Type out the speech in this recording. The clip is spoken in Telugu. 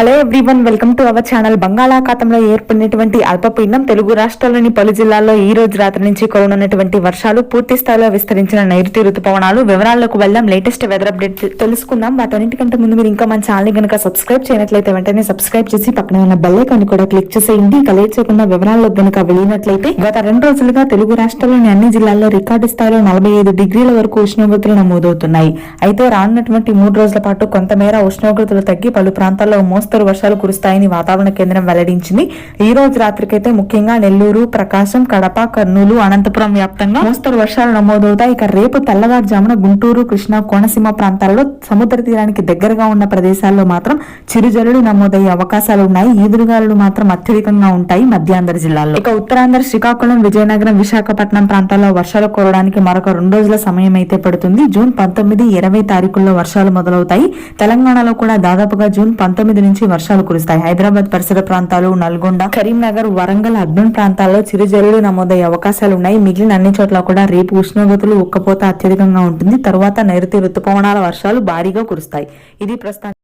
Hello everyone, welcome to our channel. బంగాళాఖాతంలో ఏర్పడినటువంటి అల్పపీడనం తెలుగు రాష్ట్రాల్లోని పలు జిల్లాల్లో ఈ రోజు రాత్రి నుంచి కురవనున్నటువంటి వర్షాలు, పూర్తి స్థాయిలో విస్తరించిన నైరుతి రుతుపవనాలు వివరాల్లోకి వెళ్దాం. లేటెస్ట్ వెదర్ అప్డేట్ తెలుసుకుందాం. వాటన్నిటికంటే ముందు మీరు ఇంకా మన ఛానల్ గనుక సబ్స్క్రైబ్ చేయనట్లయితే వెంటనే సబ్స్క్రైబ్ చేసి పక్కనే ఉన్న బెల్ ఐకాన్ కూడా క్లిక్ చేసేయండి. ఇక లేట్ చేయకుండా వివరాల్లో గనుక వెళ్ళినట్లయితే గత 2 రోజులుగా తెలుగు రాష్ట్రాల్లోని అన్ని జిల్లాల్లో రికార్డు స్థాయిలో 45 డిగ్రీల వరకు ఉష్ణోగ్రతలు నమోదవుతున్నాయి. అయితే రానున్నటువంటి 3 రోజుల పాటు కొంతమేర ఉష్ణోగ్రతలు తగ్గి పలు ప్రాంతాల్లో మోస్తరు వర్షాలు కురుస్తాయని వాతావరణ కేంద్రం వెల్లడించింది. ఈ రోజు రాత్రికైతే ముఖ్యంగా నెల్లూరు, ప్రకాశం, కడప, కర్నూలు, అనంతపురం వ్యాప్తంగా మోస్తరు వర్షాలు నమోదవుతాయి. ఇక రేపు తెల్లవారుజామున గుంటూరు, కృష్ణా, కోనసీమ ప్రాంతాల్లో సముద్ర తీరానికి దగ్గరగా ఉన్న ప్రదేశాల్లో మాత్రం చిరుజల్లులు నమోదయ్యే అవకాశాలు ఉన్నాయి. ఈదురుగాలులు మాత్రం అత్యధికంగా ఉంటాయి మధ్యాంధ్ర జిల్లాల్లో. ఇక ఉత్తరాంధ్ర శ్రీకాకుళం, విజయనగరం, విశాఖపట్నం ప్రాంతాల్లో వర్షాలు కురవడానికి మరొక 2 రోజుల సమయం అయితే పడుతుంది. జూన్ 19, 20 తారీఖుల్లో వర్షాలు మొదలవుతాయి. తెలంగాణలో కూడా దాదాపుగా జూన్ 19 నుంచి వర్షాలు కురుస్తాయి. హైదరాబాద్ పరిసర ప్రాంతాలు, నల్గొండ, కరీంనగర్, వరంగల్, అర్బన్ ప్రాంతాల్లో చిరుజల్లులు నమోదయ్యే అవకాశాలు ఉన్నాయి. మిగిలిన అన్ని చోట్ల కూడా రేపు ఉష్ణోగ్రతలు ఉక్కపోత అత్యధికంగా ఉంటుంది. తరువాత నైరుతి రుతుపవనాల వర్షాలు భారీగా కురుస్తాయి. ఇది ప్రస్తుతం